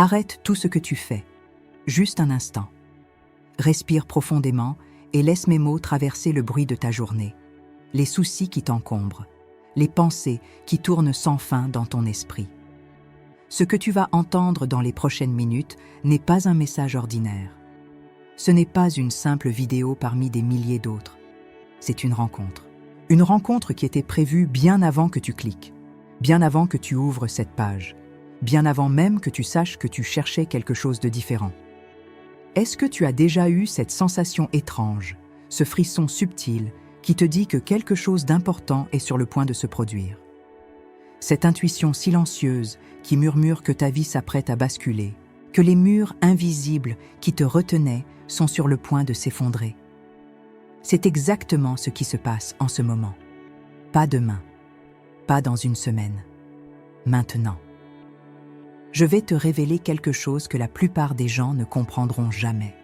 Arrête tout ce que tu fais. Juste un instant. Respire profondément et laisse mes mots traverser le bruit de ta journée, les soucis qui t'encombrent, les pensées qui tournent sans fin dans ton esprit. Ce que tu vas entendre dans les prochaines minutes n'est pas un message ordinaire. Ce n'est pas une simple vidéo parmi des milliers d'autres. C'est une rencontre. Une rencontre qui était prévue bien avant que tu cliques, bien avant que tu ouvres cette page, bien avant même que tu saches que tu cherchais quelque chose de différent. Est-ce que tu as déjà eu cette sensation étrange, ce frisson subtil qui te dit que quelque chose d'important est sur le point de se produire? Cette intuition silencieuse qui murmure que ta vie s'apprête à basculer, que les murs invisibles qui te retenaient sont sur le point de s'effondrer. C'est exactement ce qui se passe en ce moment. Pas demain, pas dans une semaine, maintenant. Je vais te révéler quelque chose que la plupart des gens ne comprendront jamais.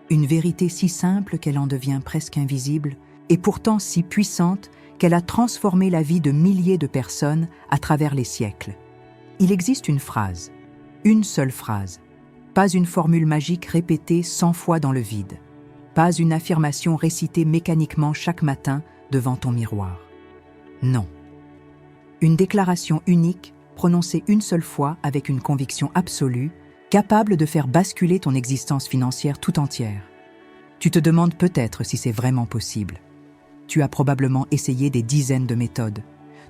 Une vérité si simple qu'elle en devient presque invisible, et pourtant si puissante qu'elle a transformé la vie de milliers de personnes à travers les siècles. Il existe une phrase, une seule phrase, pas une formule magique répétée 100 fois dans le vide, pas une affirmation récitée mécaniquement chaque matin devant ton miroir. Non. Une déclaration unique, prononcée une seule fois avec une conviction absolue, capable de faire basculer ton existence financière tout entière. Tu te demandes peut-être si c'est vraiment possible. Tu as probablement essayé des dizaines de méthodes.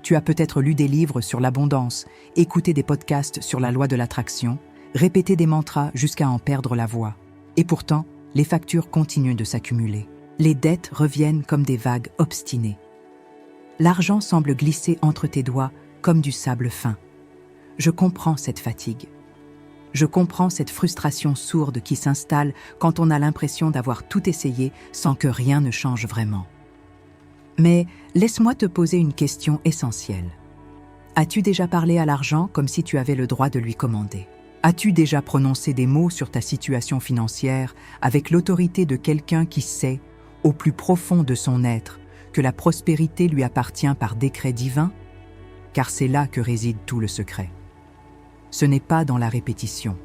Tu as peut-être lu des livres sur l'abondance, écouté des podcasts sur la loi de l'attraction, répété des mantras jusqu'à en perdre la voix. Et pourtant, les factures continuent de s'accumuler. Les dettes reviennent comme des vagues obstinées. L'argent semble glisser entre tes doigts comme du sable fin. Je comprends cette fatigue. Je comprends cette frustration sourde qui s'installe quand on a l'impression d'avoir tout essayé sans que rien ne change vraiment. Mais laisse-moi te poser une question essentielle. As-tu déjà parlé à l'argent comme si tu avais le droit de lui commander? As-tu déjà prononcé des mots sur ta situation financière avec l'autorité de quelqu'un qui sait, au plus profond de son être, que la prospérité lui appartient par décret divin? Car c'est là que réside tout le secret. Ce n'est pas dans la répétition.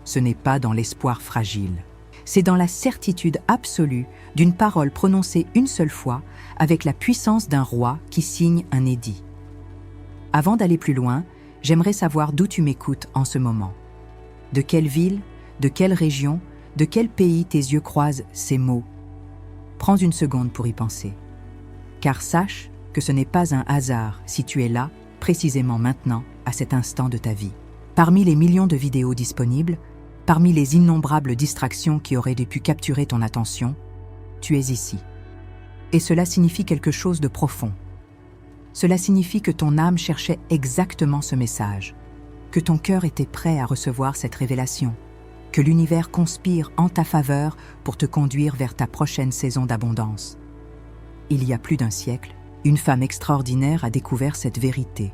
Ce n'est pas dans l'espoir fragile. C'est dans la certitude absolue d'une parole prononcée une seule fois avec la puissance d'un roi qui signe un édit. Avant d'aller plus loin, j'aimerais savoir d'où tu m'écoutes en ce moment. De quelle ville, de quelle région, de quel pays tes yeux croisent ces mots? Prends une seconde pour y penser. Car sache que ce n'est pas un hasard si tu es là, précisément maintenant, à cet instant de ta vie. Parmi les millions de vidéos disponibles, parmi les innombrables distractions qui auraient pu capturer ton attention, tu es ici. Et cela signifie quelque chose de profond. Cela signifie que ton âme cherchait exactement ce message, que ton cœur était prêt à recevoir cette révélation, que l'univers conspire en ta faveur pour te conduire vers ta prochaine saison d'abondance. Il y a plus d'un siècle, une femme extraordinaire a découvert cette vérité.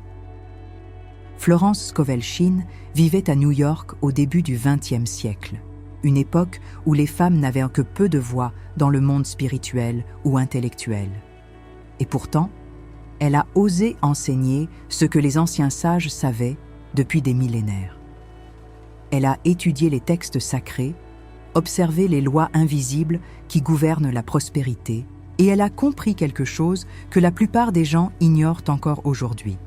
Florence Scovel Shinn vivait à New York au début du XXe siècle, une époque où les femmes n'avaient que peu de voix dans le monde spirituel ou intellectuel. Et pourtant, elle a osé enseigner ce que les anciens sages savaient depuis des millénaires. Elle a étudié les textes sacrés, observé les lois invisibles qui gouvernent la prospérité, et elle a compris quelque chose que la plupart des gens ignorent encore aujourd'hui.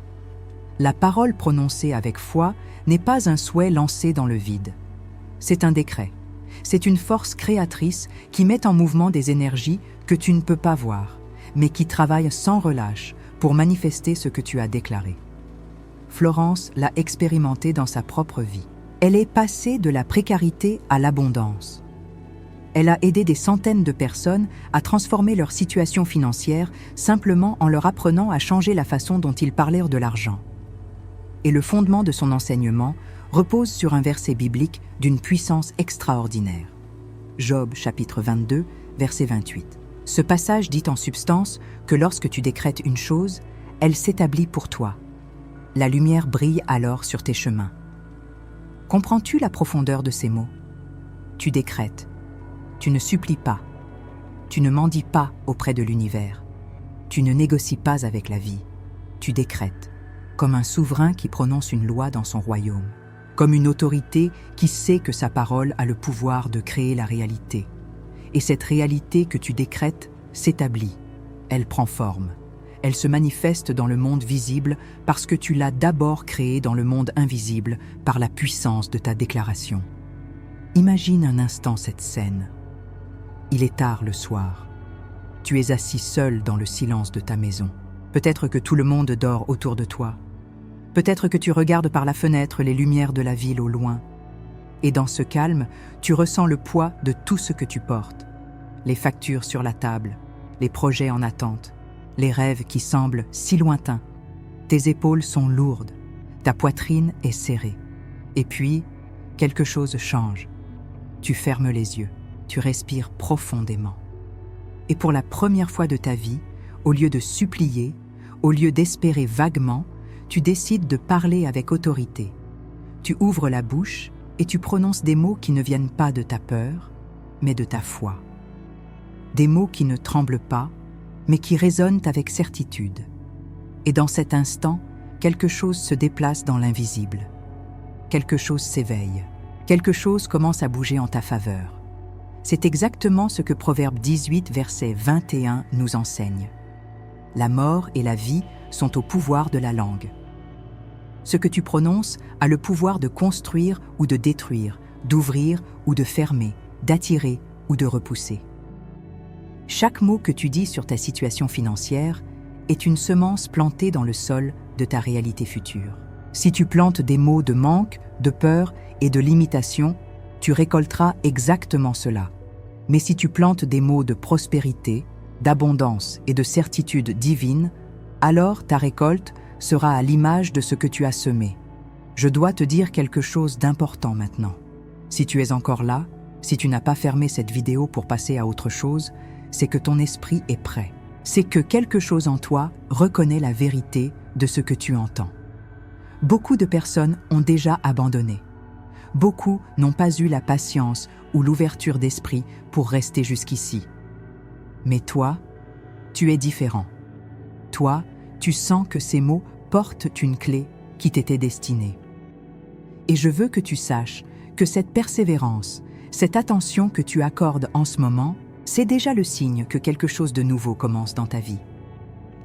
La parole prononcée avec foi n'est pas un souhait lancé dans le vide. C'est un décret. C'est une force créatrice qui met en mouvement des énergies que tu ne peux pas voir, mais qui travaillent sans relâche pour manifester ce que tu as déclaré. Florence l'a expérimenté dans sa propre vie. Elle est passée de la précarité à l'abondance. Elle a aidé des centaines de personnes à transformer leur situation financière simplement en leur apprenant à changer la façon dont ils parlèrent de l'argent. Et le fondement de son enseignement repose sur un verset biblique d'une puissance extraordinaire. Job, chapitre 22, verset 28. Ce passage dit en substance que lorsque tu décrètes une chose, elle s'établit pour toi. La lumière brille alors sur tes chemins. Comprends-tu la profondeur de ces mots? Tu décrètes. Tu ne supplies pas. Tu ne mendis pas auprès de l'univers. Tu ne négocies pas avec la vie. Tu décrètes, comme un souverain qui prononce une loi dans son royaume. comme une autorité qui sait que sa parole a le pouvoir de créer la réalité. Et cette réalité que tu décrètes s'établit, elle prend forme. Elle se manifeste dans le monde visible parce que tu l'as d'abord créée dans le monde invisible par la puissance de ta déclaration. Imagine un instant cette scène. Il est tard le soir. Tu es assis seul dans le silence de ta maison. Peut-être que tout le monde dort autour de toi. Peut-être que tu regardes par la fenêtre les lumières de la ville au loin. Et dans ce calme, tu ressens le poids de tout ce que tu portes. Les factures sur la table, les projets en attente, les rêves qui semblent si lointains. Tes épaules sont lourdes, ta poitrine est serrée. Et puis, quelque chose change. Tu fermes les yeux, tu respires profondément. Et pour la première fois de ta vie, au lieu de supplier, au lieu d'espérer vaguement, tu décides de parler avec autorité. Tu ouvres la bouche et tu prononces des mots qui ne viennent pas de ta peur, mais de ta foi. Des mots qui ne tremblent pas, mais qui résonnent avec certitude. Et dans cet instant, quelque chose se déplace dans l'invisible. Quelque chose s'éveille. Quelque chose commence à bouger en ta faveur. C'est exactement ce que Proverbe 18, verset 21 nous enseigne. La mort et la vie sont au pouvoir de la langue. Ce que tu prononces a le pouvoir de construire ou de détruire, d'ouvrir ou de fermer, d'attirer ou de repousser. Chaque mot que tu dis sur ta situation financière est une semence plantée dans le sol de ta réalité future. Si tu plantes des mots de manque, de peur et de limitation, tu récolteras exactement cela. Mais si tu plantes des mots de prospérité, d'abondance et de certitude divine, alors ta récolte sera à l'image de ce que tu as semé. Je dois te dire quelque chose d'important maintenant. Si tu es encore là, si tu n'as pas fermé cette vidéo pour passer à autre chose, c'est que ton esprit est prêt. C'est que quelque chose en toi reconnaît la vérité de ce que tu entends. Beaucoup de personnes ont déjà abandonné. Beaucoup n'ont pas eu la patience ou l'ouverture d'esprit pour rester jusqu'ici. Mais toi, tu es différent. Toi, tu sens que ces mots portent une clé qui t'était destinée. Et je veux que tu saches que cette persévérance, cette attention que tu accordes en ce moment, c'est déjà le signe que quelque chose de nouveau commence dans ta vie.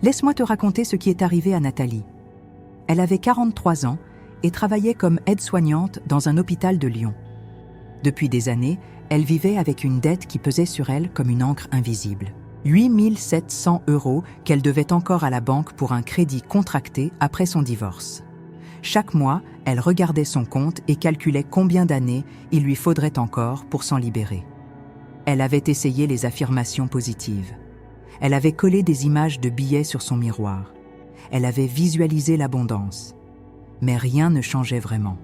Laisse-moi te raconter ce qui est arrivé à Nathalie. Elle avait 43 ans et travaillait comme aide-soignante dans un hôpital de Lyon. Depuis des années, elle vivait avec une dette qui pesait sur elle comme une encre invisible. 8 700 € qu'elle devait encore à la banque pour un crédit contracté après son divorce. Chaque mois, elle regardait son compte et calculait combien d'années il lui faudrait encore pour s'en libérer. Elle avait essayé les affirmations positives. Elle avait collé des images de billets sur son miroir. Elle avait visualisé l'abondance. Mais rien ne changeait vraiment.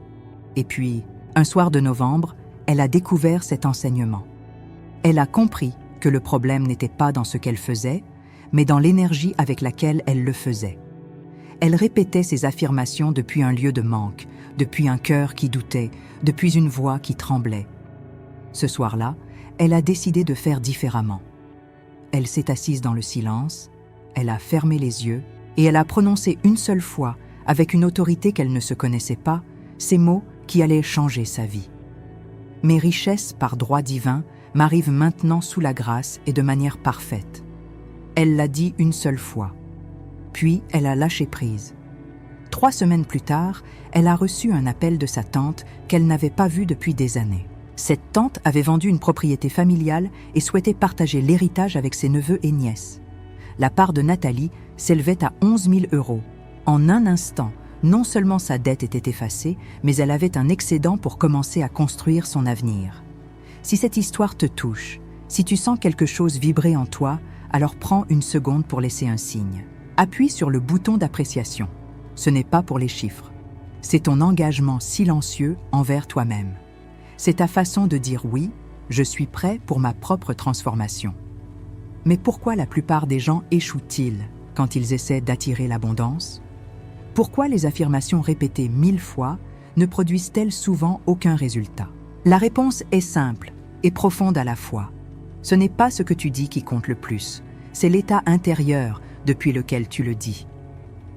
Et puis, un soir de novembre, elle a découvert cet enseignement. Elle a compris que le problème n'était pas dans ce qu'elle faisait, mais dans l'énergie avec laquelle elle le faisait. Elle répétait ces affirmations depuis un lieu de manque, depuis un cœur qui doutait, depuis une voix qui tremblait. Ce soir-là, elle a décidé de faire différemment. Elle s'est assise dans le silence, elle a fermé les yeux et elle a prononcé une seule fois, avec une autorité qu'elle ne se connaissait pas, ces mots qui allaient changer sa vie. « Mes richesses par droit divin m'arrivent maintenant sous la grâce et de manière parfaite. » Elle l'a dit une seule fois. Puis elle a lâché prise. 3 semaines plus tard, elle a reçu un appel de sa tante qu'elle n'avait pas vue depuis des années. Cette tante avait vendu une propriété familiale et souhaitait partager l'héritage avec ses neveux et nièces. La part de Nathalie s'élevait à 11 000 €. En un instant, non seulement sa dette était effacée, mais elle avait un excédent pour commencer à construire son avenir. Si cette histoire te touche, si tu sens quelque chose vibrer en toi, alors prends une seconde pour laisser un signe. Appuie sur le bouton d'appréciation. Ce n'est pas pour les chiffres. C'est ton engagement silencieux envers toi-même. C'est ta façon de dire oui, je suis prêt pour ma propre transformation. Mais pourquoi la plupart des gens échouent-ils quand ils essaient d'attirer l'abondance? Pourquoi les affirmations répétées 1000 fois ne produisent-elles souvent aucun résultat? La réponse est simple et profonde à la fois. Ce n'est pas ce que tu dis qui compte le plus, c'est l'état intérieur depuis lequel tu le dis.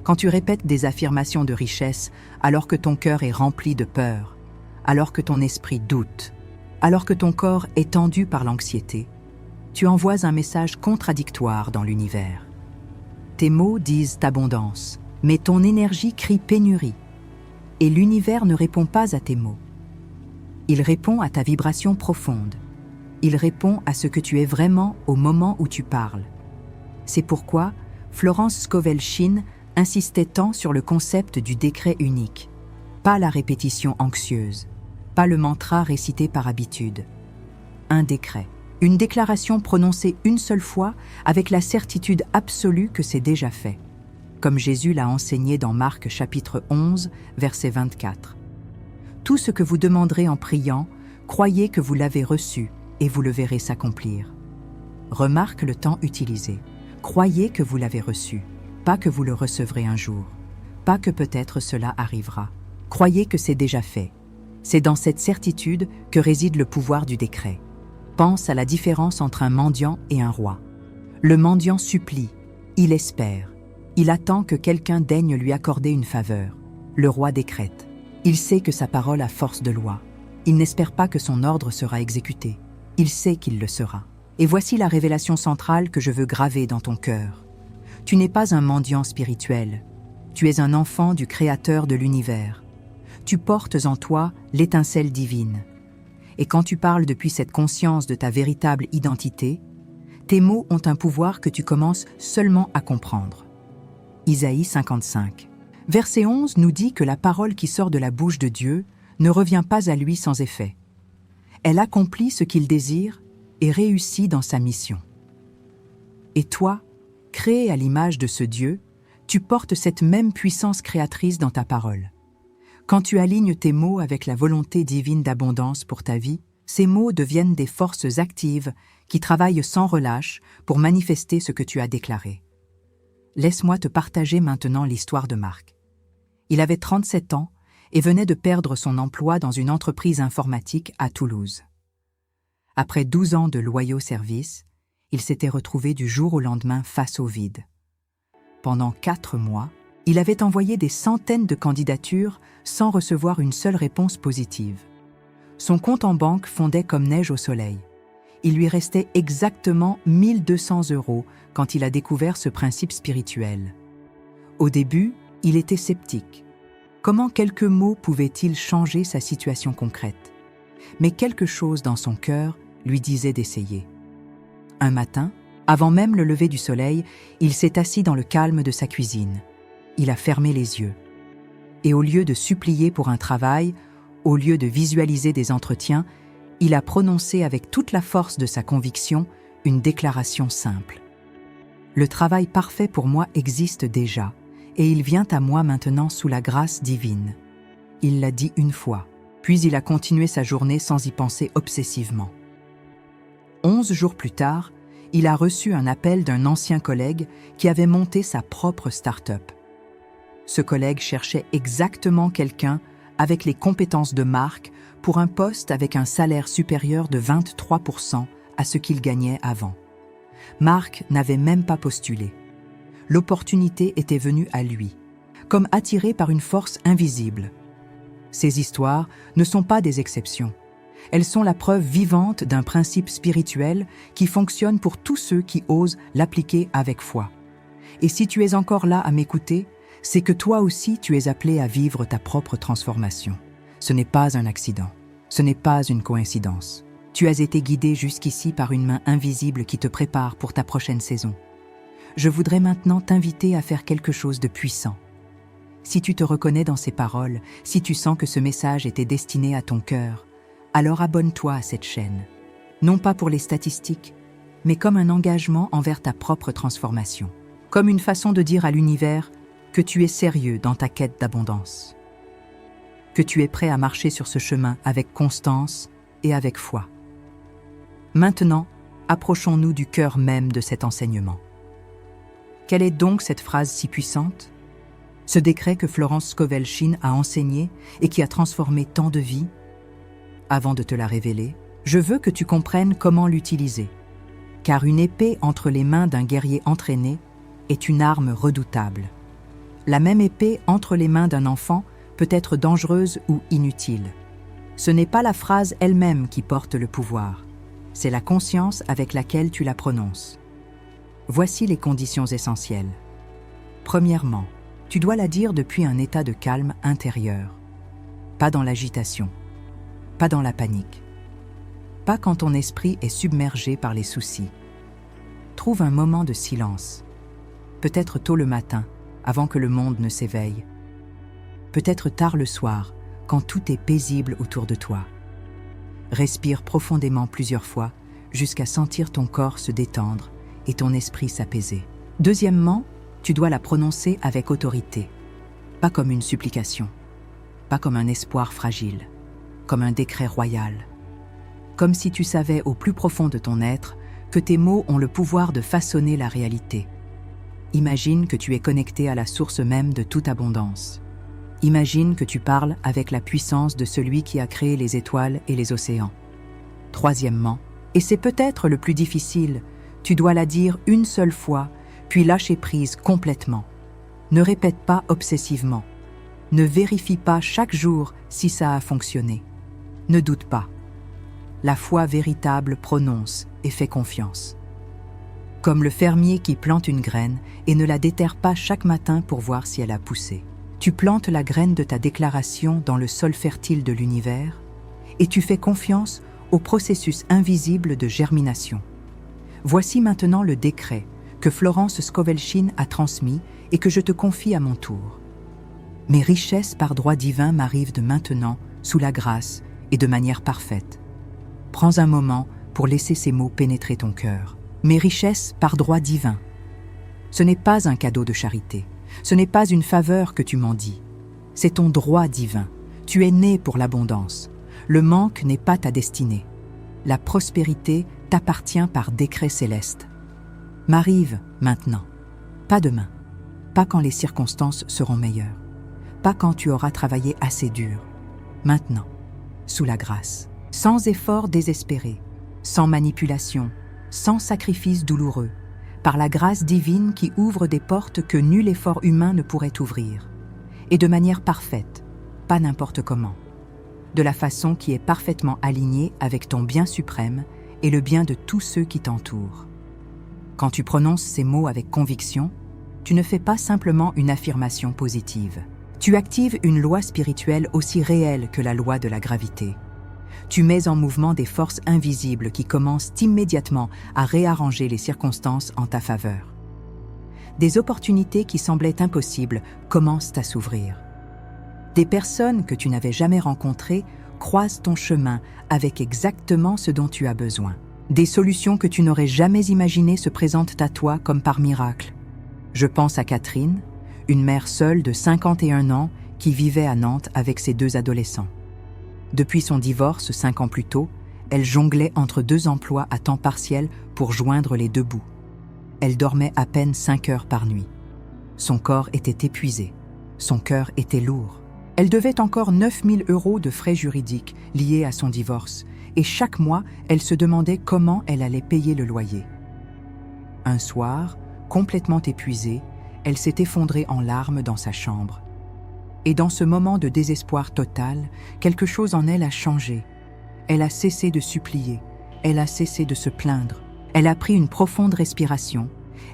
Quand tu répètes des affirmations de richesse alors que ton cœur est rempli de peur, alors que ton esprit doute, alors que ton corps est tendu par l'anxiété, tu envoies un message contradictoire dans l'univers. Tes mots disent abondance, mais ton énergie crie pénurie. Et l'univers ne répond pas à tes mots. Il répond à ta vibration profonde. Il répond à ce que tu es vraiment au moment où tu parles. C'est pourquoi Florence Scovel Shinn insistait tant sur le concept du décret unique. Pas la répétition anxieuse, pas le mantra récité par habitude. Un décret, une déclaration prononcée une seule fois avec la certitude absolue que c'est déjà fait. Comme Jésus l'a enseigné dans Marc chapitre 11, verset 24. Tout ce que vous demanderez en priant, croyez que vous l'avez reçu et vous le verrez s'accomplir. Remarque le temps utilisé. Croyez que vous l'avez reçu, pas que vous le recevrez un jour, pas que peut-être cela arrivera. Croyez que c'est déjà fait. C'est dans cette certitude que réside le pouvoir du décret. Pense à la différence entre un mendiant et un roi. Le mendiant supplie, il espère. Il attend que quelqu'un daigne lui accorder une faveur. Le roi décrète. Il sait que sa parole a force de loi. Il n'espère pas que son ordre sera exécuté. Il sait qu'il le sera. Et voici la révélation centrale que je veux graver dans ton cœur. Tu n'es pas un mendiant spirituel. Tu es un enfant du Créateur de l'univers. Tu portes en toi l'étincelle divine. Et quand tu parles depuis cette conscience de ta véritable identité, tes mots ont un pouvoir que tu commences seulement à comprendre. Isaïe 55. Verset 11 nous dit que la parole qui sort de la bouche de Dieu ne revient pas à lui sans effet. Elle accomplit ce qu'il désire et réussit dans sa mission. Et toi, créé à l'image de ce Dieu, tu portes cette même puissance créatrice dans ta parole. Quand tu alignes tes mots avec la volonté divine d'abondance pour ta vie, ces mots deviennent des forces actives qui travaillent sans relâche pour manifester ce que tu as déclaré. Laisse-moi te partager maintenant l'histoire de Marc. Il avait 37 ans et venait de perdre son emploi dans une entreprise informatique à Toulouse. Après 12 ans de loyaux services, il s'était retrouvé du jour au lendemain face au vide. Pendant 4 mois, il avait envoyé des centaines de candidatures sans recevoir une seule réponse positive. Son compte en banque fondait comme neige au soleil. Il lui restait exactement 1 200 € quand il a découvert ce principe spirituel. Au début, il était sceptique. Comment quelques mots pouvaient-ils changer sa situation concrète? Mais quelque chose dans son cœur lui disait d'essayer. Un matin, avant même le lever du soleil, il s'est assis dans le calme de sa cuisine. Il a fermé les yeux. Et au lieu de supplier pour un travail, au lieu de visualiser des entretiens, il a prononcé avec toute la force de sa conviction une déclaration simple. Le travail parfait pour moi existe déjà, et il vient à moi maintenant sous la grâce divine. Il l'a dit une fois, puis il a continué sa journée sans y penser obsessivement. 11 jours plus tard, il a reçu un appel d'un ancien collègue qui avait monté sa propre start-up. Ce collègue cherchait exactement quelqu'un avec les compétences de Marc pour un poste avec un salaire supérieur de 23% à ce qu'il gagnait avant. Marc n'avait même pas postulé. L'opportunité était venue à lui, comme attiré par une force invisible. Ces histoires ne sont pas des exceptions. Elles sont la preuve vivante d'un principe spirituel qui fonctionne pour tous ceux qui osent l'appliquer avec foi. Et si tu es encore là à m'écouter, c'est que toi aussi tu es appelé à vivre ta propre transformation. Ce n'est pas un accident, ce n'est pas une coïncidence. Tu as été guidé jusqu'ici par une main invisible qui te prépare pour ta prochaine saison. Je voudrais maintenant t'inviter à faire quelque chose de puissant. Si tu te reconnais dans ces paroles, si tu sens que ce message était destiné à ton cœur, alors abonne-toi à cette chaîne. Non pas pour les statistiques, mais comme un engagement envers ta propre transformation. Comme une façon de dire à l'univers que tu es sérieux dans ta quête d'abondance. Que tu es prêt à marcher sur ce chemin avec constance et avec foi. Maintenant, approchons-nous du cœur même de cet enseignement. Quelle est donc cette phrase si puissante? Ce décret que Florence Scovel Shinn a enseigné et qui a transformé tant de vies? Avant de te la révéler, je veux que tu comprennes comment l'utiliser. Car une épée entre les mains d'un guerrier entraîné est une arme redoutable. La même épée entre les mains d'un enfant peut être dangereuse ou inutile. Ce n'est pas la phrase elle-même qui porte le pouvoir, c'est la conscience avec laquelle tu la prononces. Voici les conditions essentielles. Premièrement, tu dois la dire depuis un état de calme intérieur, pas dans l'agitation, pas dans la panique, pas quand ton esprit est submergé par les soucis. Trouve un moment de silence, peut-être tôt le matin, avant que le monde ne s'éveille, peut-être tard le soir, quand tout est paisible autour de toi. Respire profondément plusieurs fois jusqu'à sentir ton corps se détendre et ton esprit s'apaiser. Deuxièmement, tu dois la prononcer avec autorité, pas comme une supplication, pas comme un espoir fragile, comme un décret royal. Comme si tu savais au plus profond de ton être que tes mots ont le pouvoir de façonner la réalité. Imagine que tu es connecté à la source même de toute abondance. Imagine que tu parles avec la puissance de celui qui a créé les étoiles et les océans. Troisièmement, et c'est peut-être le plus difficile, tu dois la dire une seule fois, puis lâcher prise complètement. Ne répète pas obsessivement. Ne vérifie pas chaque jour si ça a fonctionné. Ne doute pas. La foi véritable prononce et fait confiance. Comme le fermier qui plante une graine et ne la déterre pas chaque matin pour voir si elle a poussé. Tu plantes la graine de ta déclaration dans le sol fertile de l'univers et tu fais confiance au processus invisible de germination. Voici maintenant le décret que Florence Scovelchin a transmis et que je te confie à mon tour. Mes richesses par droit divin m'arrivent de maintenant, sous la grâce et de manière parfaite. Prends un moment pour laisser ces mots pénétrer ton cœur. Mes richesses par droit divin. Ce n'est pas un cadeau de charité. Ce n'est pas une faveur que tu m'en dis. C'est ton droit divin. Tu es né pour l'abondance. Le manque n'est pas ta destinée. La prospérité t'appartient par décret céleste. M'arrive maintenant, pas demain, pas quand les circonstances seront meilleures, pas quand tu auras travaillé assez dur. Maintenant, sous la grâce, sans effort désespéré, sans manipulation, sans sacrifice douloureux, par la grâce divine qui ouvre des portes que nul effort humain ne pourrait ouvrir, et de manière parfaite, pas n'importe comment, de la façon qui est parfaitement alignée avec ton bien suprême et le bien de tous ceux qui t'entourent. Quand tu prononces ces mots avec conviction, tu ne fais pas simplement une affirmation positive. Tu actives une loi spirituelle aussi réelle que la loi de la gravité. Tu mets en mouvement des forces invisibles qui commencent immédiatement à réarranger les circonstances en ta faveur. Des opportunités qui semblaient impossibles commencent à s'ouvrir. Des personnes que tu n'avais jamais rencontrées croisent ton chemin avec exactement ce dont tu as besoin. Des solutions que tu n'aurais jamais imaginées se présentent à toi comme par miracle. Je pense à Catherine, une mère seule de 51 ans qui vivait à Nantes avec ses 2 adolescents. Depuis son divorce 5 ans plus tôt, elle jonglait entre 2 emplois à temps partiel pour joindre les 2 bouts. Elle dormait à peine 5 heures par nuit. Son corps était épuisé, son cœur était lourd. Elle devait encore 9 000 € de frais juridiques liés à son divorce, et chaque mois, elle se demandait comment elle allait payer le loyer. Un soir, complètement épuisée, elle s'est effondrée en larmes dans sa chambre. Et dans ce moment de désespoir total, quelque chose en elle a changé. Elle a cessé de supplier, elle a cessé de se plaindre. Elle a pris une profonde respiration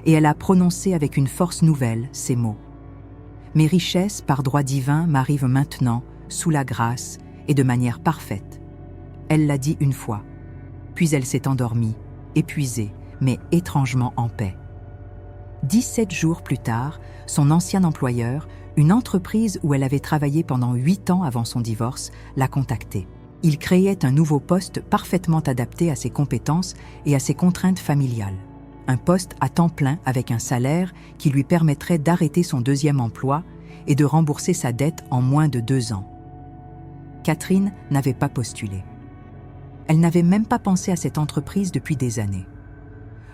et elle a prononcé avec une force nouvelle ces mots. « Mes richesses par droit divin m'arrivent maintenant, sous la grâce et de manière parfaite. » Elle l'a dit une fois, puis elle s'est endormie, épuisée, mais étrangement en paix. 17 jours plus tard, son ancien employeur, une entreprise où elle avait travaillé pendant 8 ans avant son divorce, l'a contactée. Il créait un nouveau poste parfaitement adapté à ses compétences et à ses contraintes familiales. Un poste à temps plein avec un salaire qui lui permettrait d'arrêter son 2e emploi et de rembourser sa dette en moins de 2 ans. Catherine n'avait pas postulé. Elle n'avait même pas pensé à cette entreprise depuis des années.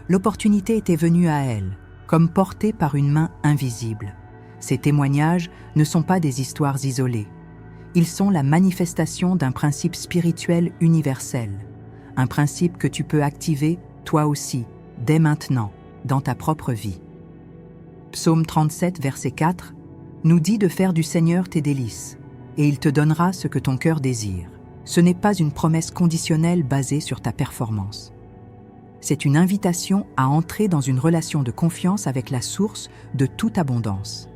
L'opportunité était venue à elle, comme portée par une main invisible. Ces témoignages ne sont pas des histoires isolées. Ils sont la manifestation d'un principe spirituel universel, un principe que tu peux activer, toi aussi, dès maintenant, dans ta propre vie. Psaume 37, verset 4, nous dit de faire du Seigneur tes délices, et il te donnera ce que ton cœur désire. Ce n'est pas une promesse conditionnelle basée sur ta performance. C'est une invitation à entrer dans une relation de confiance avec la source de toute abondance.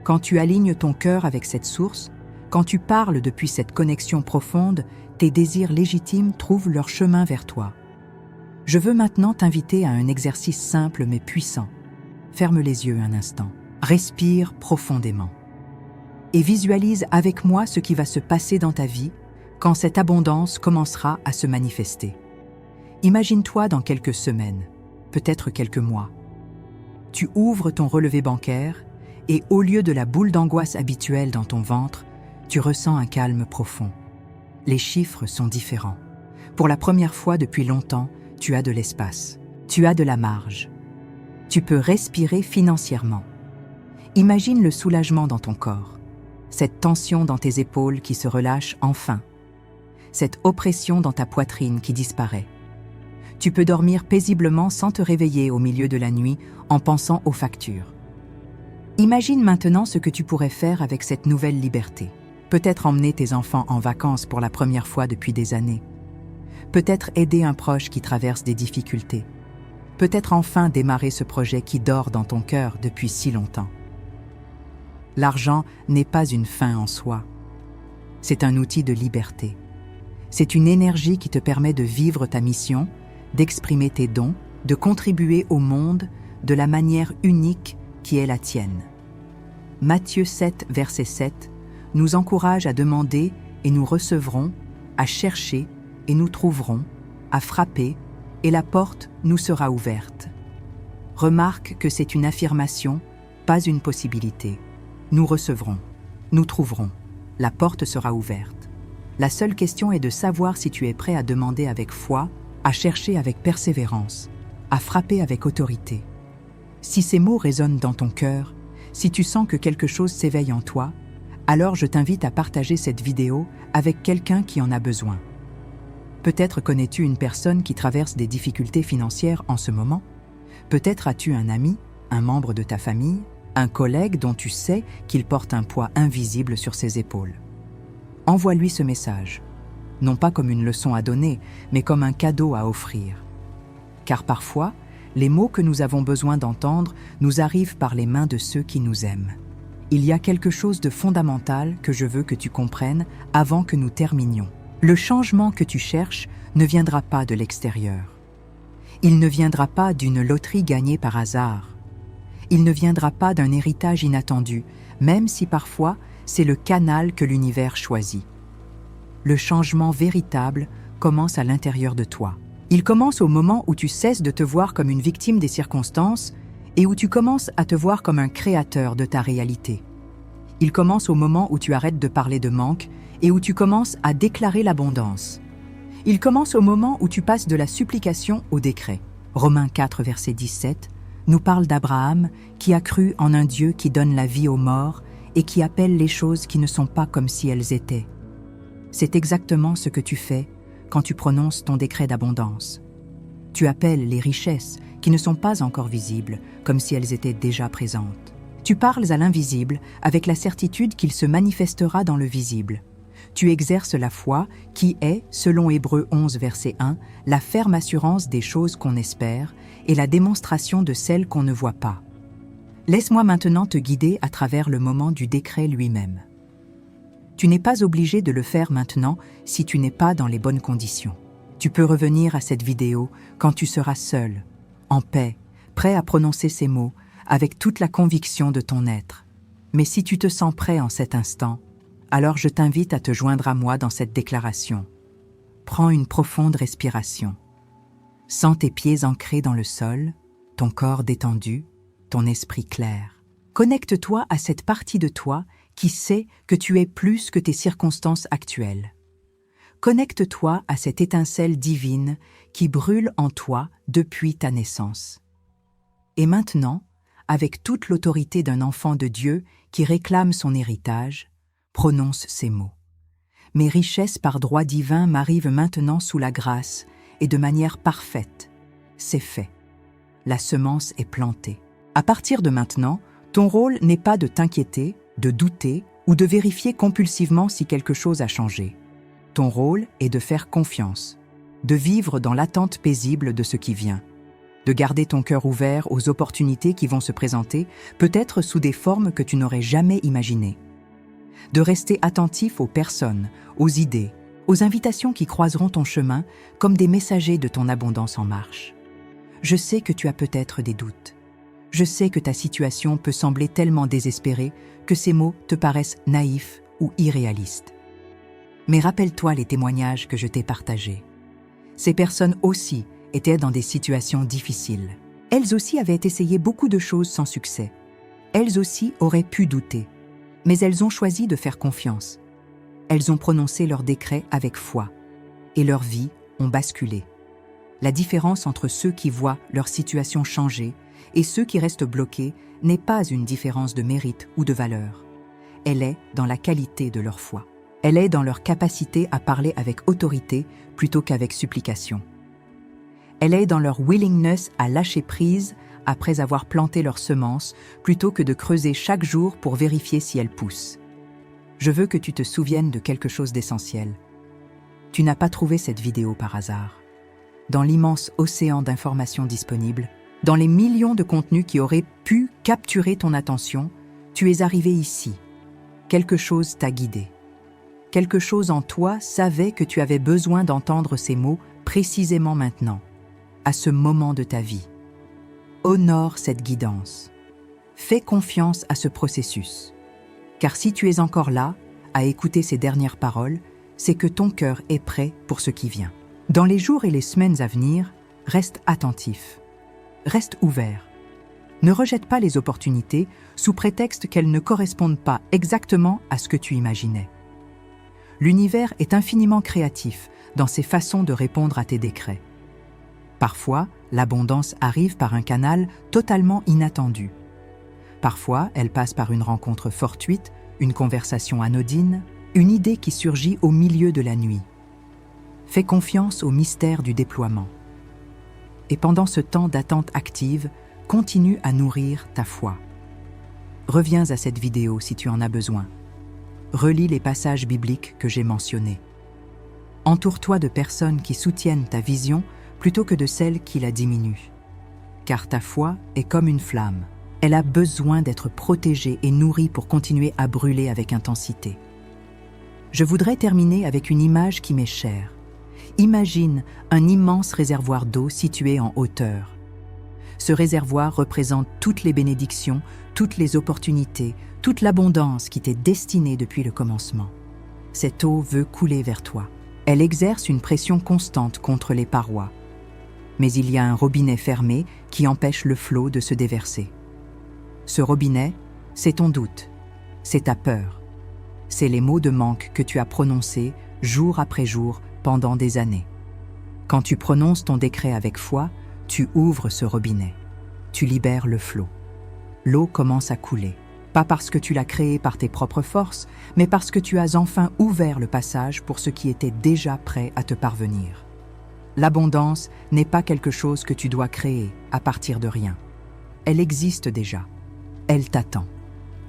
Quand tu alignes ton cœur avec cette source, quand tu parles depuis cette connexion profonde, tes désirs légitimes trouvent leur chemin vers toi. Je veux maintenant t'inviter à un exercice simple mais puissant. Ferme les yeux un instant. Respire profondément. Et visualise avec moi ce qui va se passer dans ta vie quand cette abondance commencera à se manifester. Imagine-toi dans quelques semaines, peut-être quelques mois. Tu ouvres ton relevé bancaire et au lieu de la boule d'angoisse habituelle dans ton ventre, tu ressens un calme profond. Les chiffres sont différents. Pour la première fois depuis longtemps, tu as de l'espace, tu as de la marge. Tu peux respirer financièrement. Imagine le soulagement dans ton corps, cette tension dans tes épaules qui se relâche enfin, cette oppression dans ta poitrine qui disparaît. Tu peux dormir paisiblement sans te réveiller au milieu de la nuit en pensant aux factures. Imagine maintenant ce que tu pourrais faire avec cette nouvelle liberté. Peut-être emmener tes enfants en vacances pour la première fois depuis des années. Peut-être aider un proche qui traverse des difficultés. Peut-être enfin démarrer ce projet qui dort dans ton cœur depuis si longtemps. L'argent n'est pas une fin en soi. C'est un outil de liberté. C'est une énergie qui te permet de vivre ta mission, d'exprimer tes dons, de contribuer au monde de la manière unique qui est la tienne. Matthieu 7, verset 7, nous encourage à demander et nous recevrons, à chercher et nous trouverons, à frapper et la porte nous sera ouverte. Remarque que c'est une affirmation, pas une possibilité. Nous recevrons, nous trouverons, la porte sera ouverte. La seule question est de savoir si tu es prêt à demander avec foi, à chercher avec persévérance, à frapper avec autorité. Si ces mots résonnent dans ton cœur, si tu sens que quelque chose s'éveille en toi, alors je t'invite à partager cette vidéo avec quelqu'un qui en a besoin. Peut-être connais-tu une personne qui traverse des difficultés financières en ce moment. Peut-être as-tu un ami, un membre de ta famille, un collègue dont tu sais qu'il porte un poids invisible sur ses épaules. Envoie-lui ce message, non pas comme une leçon à donner, mais comme un cadeau à offrir. Car parfois, les mots que nous avons besoin d'entendre nous arrivent par les mains de ceux qui nous aiment. Il y a quelque chose de fondamental que je veux que tu comprennes avant que nous terminions. Le changement que tu cherches ne viendra pas de l'extérieur. Il ne viendra pas d'une loterie gagnée par hasard. Il ne viendra pas d'un héritage inattendu, même si parfois c'est le canal que l'univers choisit. Le changement véritable commence à l'intérieur de toi. Il commence au moment où tu cesses de te voir comme une victime des circonstances et où tu commences à te voir comme un créateur de ta réalité. Il commence au moment où tu arrêtes de parler de manque et où tu commences à déclarer l'abondance. Il commence au moment où tu passes de la supplication au décret. Romains 4, verset 17, nous parle d'Abraham qui a cru en un Dieu qui donne la vie aux morts et qui appelle les choses qui ne sont pas comme si elles étaient. C'est exactement ce que tu fais quand tu prononces ton décret d'abondance. Tu appelles les richesses qui ne sont pas encore visibles comme si elles étaient déjà présentes. Tu parles à l'invisible avec la certitude qu'il se manifestera dans le visible. Tu exerces la foi qui est, selon Hébreux 11, verset 1, la ferme assurance des choses qu'on espère et la démonstration de celles qu'on ne voit pas. Laisse-moi maintenant te guider à travers le moment du décret lui-même. Tu n'es pas obligé de le faire maintenant si tu n'es pas dans les bonnes conditions. Tu peux revenir à cette vidéo quand tu seras seul, en paix, prêt à prononcer ces mots avec toute la conviction de ton être. Mais si tu te sens prêt en cet instant, alors je t'invite à te joindre à moi dans cette déclaration. Prends une profonde respiration. Sens tes pieds ancrés dans le sol, ton corps détendu, ton esprit clair. Connecte-toi à cette partie de toi qui sait que tu es plus que tes circonstances actuelles. Connecte-toi à cette étincelle divine qui brûle en toi depuis ta naissance. Et maintenant, avec toute l'autorité d'un enfant de Dieu qui réclame son héritage, prononce ces mots. Mes richesses par droit divin m'arrivent maintenant sous la grâce et de manière parfaite. C'est fait. La semence est plantée. À partir de maintenant, ton rôle n'est pas de t'inquiéter, de douter ou de vérifier compulsivement si quelque chose a changé. Ton rôle est de faire confiance, de vivre dans l'attente paisible de ce qui vient, de garder ton cœur ouvert aux opportunités qui vont se présenter, peut-être sous des formes que tu n'aurais jamais imaginées. De rester attentif aux personnes, aux idées, aux invitations qui croiseront ton chemin comme des messagers de ton abondance en marche. Je sais que tu as peut-être des doutes. Je sais que ta situation peut sembler tellement désespérée que ces mots te paraissent naïfs ou irréalistes. Mais rappelle-toi les témoignages que je t'ai partagés. Ces personnes aussi étaient dans des situations difficiles. Elles aussi avaient essayé beaucoup de choses sans succès. Elles aussi auraient pu douter. Mais elles ont choisi de faire confiance. Elles ont prononcé leur décret avec foi. Et leurs vies ont basculé. La différence entre ceux qui voient leur situation changer et ceux qui restent bloqués n'est pas une différence de mérite ou de valeur. Elle est dans la qualité de leur foi. Elle est dans leur capacité à parler avec autorité plutôt qu'avec supplication. Elle est dans leur willingness à lâcher prise après avoir planté leurs semences plutôt que de creuser chaque jour pour vérifier si elles poussent. Je veux que tu te souviennes de quelque chose d'essentiel. Tu n'as pas trouvé cette vidéo par hasard. Dans l'immense océan d'informations disponibles, dans les millions de contenus qui auraient pu capturer ton attention, tu es arrivé ici. Quelque chose t'a guidé. Quelque chose en toi savait que tu avais besoin d'entendre ces mots précisément maintenant, à ce moment de ta vie. Honore cette guidance. Fais confiance à ce processus. Car si tu es encore là, à écouter ces dernières paroles, c'est que ton cœur est prêt pour ce qui vient. Dans les jours et les semaines à venir, reste attentif. Reste ouvert. Ne rejette pas les opportunités sous prétexte qu'elles ne correspondent pas exactement à ce que tu imaginais. L'univers est infiniment créatif dans ses façons de répondre à tes décrets. Parfois, l'abondance arrive par un canal totalement inattendu. Parfois, elle passe par une rencontre fortuite, une conversation anodine, une idée qui surgit au milieu de la nuit. Fais confiance au mystère du déploiement. Et pendant ce temps d'attente active, continue à nourrir ta foi. Reviens à cette vidéo si tu en as besoin. Relis les passages bibliques que j'ai mentionnés. Entoure-toi de personnes qui soutiennent ta vision plutôt que de celles qui la diminuent. Car ta foi est comme une flamme. Elle a besoin d'être protégée et nourrie pour continuer à brûler avec intensité. Je voudrais terminer avec une image qui m'est chère. Imagine un immense réservoir d'eau situé en hauteur. Ce réservoir représente toutes les bénédictions, toutes les opportunités, toute l'abondance qui t'est destinée depuis le commencement. Cette eau veut couler vers toi. Elle exerce une pression constante contre les parois. Mais il y a un robinet fermé qui empêche le flot de se déverser. Ce robinet, c'est ton doute, c'est ta peur. C'est les mots de manque que tu as prononcés jour après jour pendant des années. Quand tu prononces ton décret avec foi, tu ouvres ce robinet. Tu libères le flot. L'eau commence à couler. Pas parce que tu l'as créée par tes propres forces, mais parce que tu as enfin ouvert le passage pour ce qui était déjà prêt à te parvenir. L'abondance n'est pas quelque chose que tu dois créer à partir de rien. Elle existe déjà. Elle t'attend.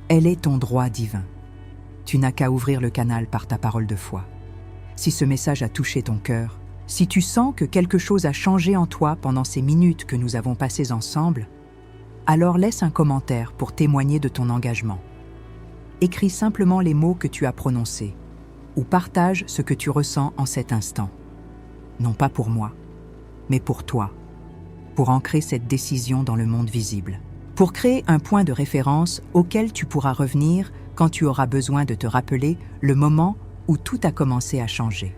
Elle est ton droit divin. Tu n'as qu'à ouvrir le canal par ta parole de foi. Si ce message a touché ton cœur, si tu sens que quelque chose a changé en toi pendant ces minutes que nous avons passées ensemble, alors laisse un commentaire pour témoigner de ton engagement. Écris simplement les mots que tu as prononcés ou partage ce que tu ressens en cet instant. Non pas pour moi, mais pour toi, pour ancrer cette décision dans le monde visible, pour créer un point de référence auquel tu pourras revenir quand tu auras besoin de te rappeler le moment où tout a commencé à changer.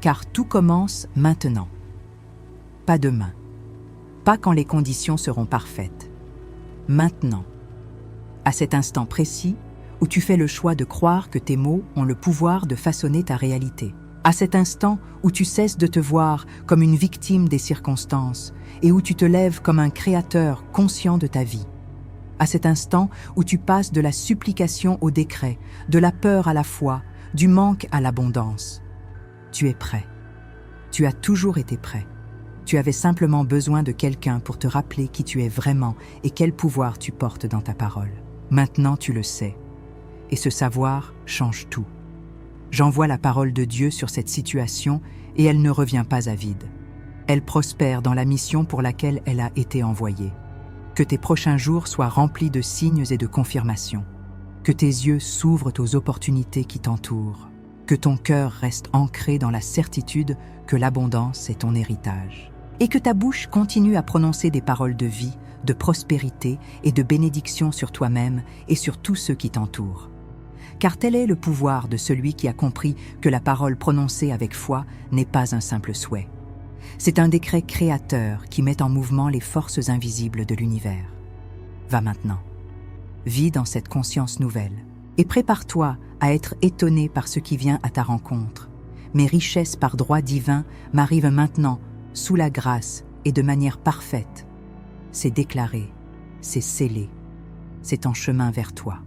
Car tout commence maintenant, pas demain, pas quand les conditions seront parfaites. Maintenant, à cet instant précis où tu fais le choix de croire que tes mots ont le pouvoir de façonner ta réalité. À cet instant où tu cesses de te voir comme une victime des circonstances et où tu te lèves comme un créateur conscient de ta vie. À cet instant où tu passes de la supplication au décret, de la peur à la foi, du manque à l'abondance. Tu es prêt. Tu as toujours été prêt. Tu avais simplement besoin de quelqu'un pour te rappeler qui tu es vraiment et quel pouvoir tu portes dans ta parole. Maintenant, tu le sais. Et ce savoir change tout. J'envoie la parole de Dieu sur cette situation et elle ne revient pas à vide. Elle prospère dans la mission pour laquelle elle a été envoyée. Que tes prochains jours soient remplis de signes et de confirmations. Que tes yeux s'ouvrent aux opportunités qui t'entourent. Que ton cœur reste ancré dans la certitude que l'abondance est ton héritage. Et que ta bouche continue à prononcer des paroles de vie, de prospérité et de bénédiction sur toi-même et sur tous ceux qui t'entourent. Car tel est le pouvoir de celui qui a compris que la parole prononcée avec foi n'est pas un simple souhait. C'est un décret créateur qui met en mouvement les forces invisibles de l'univers. Va maintenant. Vis dans cette conscience nouvelle et prépare-toi à être étonné par ce qui vient à ta rencontre. Mes richesses par droit divin m'arrivent maintenant, sous la grâce et de manière parfaite. C'est déclaré, c'est scellé, c'est en chemin vers toi.